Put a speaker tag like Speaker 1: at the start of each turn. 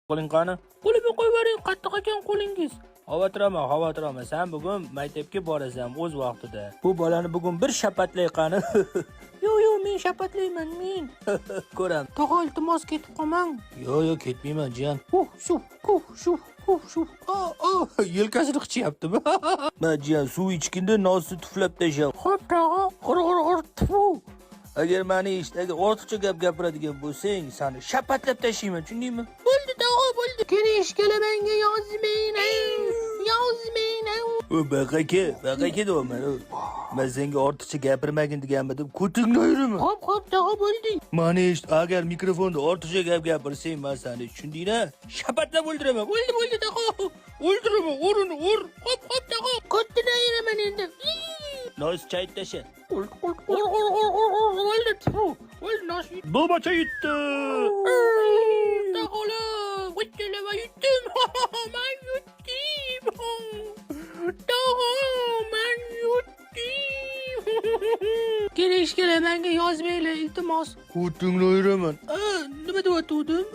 Speaker 1: Qo'ling qani? Qo'limga qo'yavering, qattiq ekan qo'lingiz. Xavotirlanma. Sen bugun maktabga borasan o'z vaqtida. Bu bolani bugun bir shapatlay qani. Yo'q, men shapatlayman, men. Ko'ram. Tog'a, iltimos ketib qolmang. Yo'q, ketmayman, jiyan. Shu. Yelkasini qichyaptimi? Ma jiyan, suv ichganda nosni tuflab tashlab. Xo'p, tog'a, g'ur tfu. Agar meni eshitadi, ortiqcha gap gapiradigan bo'lsang, seni shapatlab tashlayman, tushundingmi? Bo'ldi, tog'a, bo'ldi. Kirish kelamanga yozmayman. O baqaka deyapman. Men senga ortiqcha gapirmagin deganmidim. Ko'tingni ayiraman. Xo'p, tog'a, bo'ldi. Meni eshit, agar mikrofonda ortiqcha gap gapirsang, men seni tushundingmi? Shapatlab o'ldiraman. Bo'ldi, tog'a. O'ldiraman, o'rin. Xo'p, tog'a. Ko'tingni ayiraman endi. Nos chayt tasha. O'ldi, nos. Bo'lmacha yutdi. Tog'ala, o'ttalama yutdim. Men yutdim. Tog'a, men yutdim. Kelish kelamanga yozmanglar, iltimos. Ko'tingni ayiraman. Nima deyotgandim?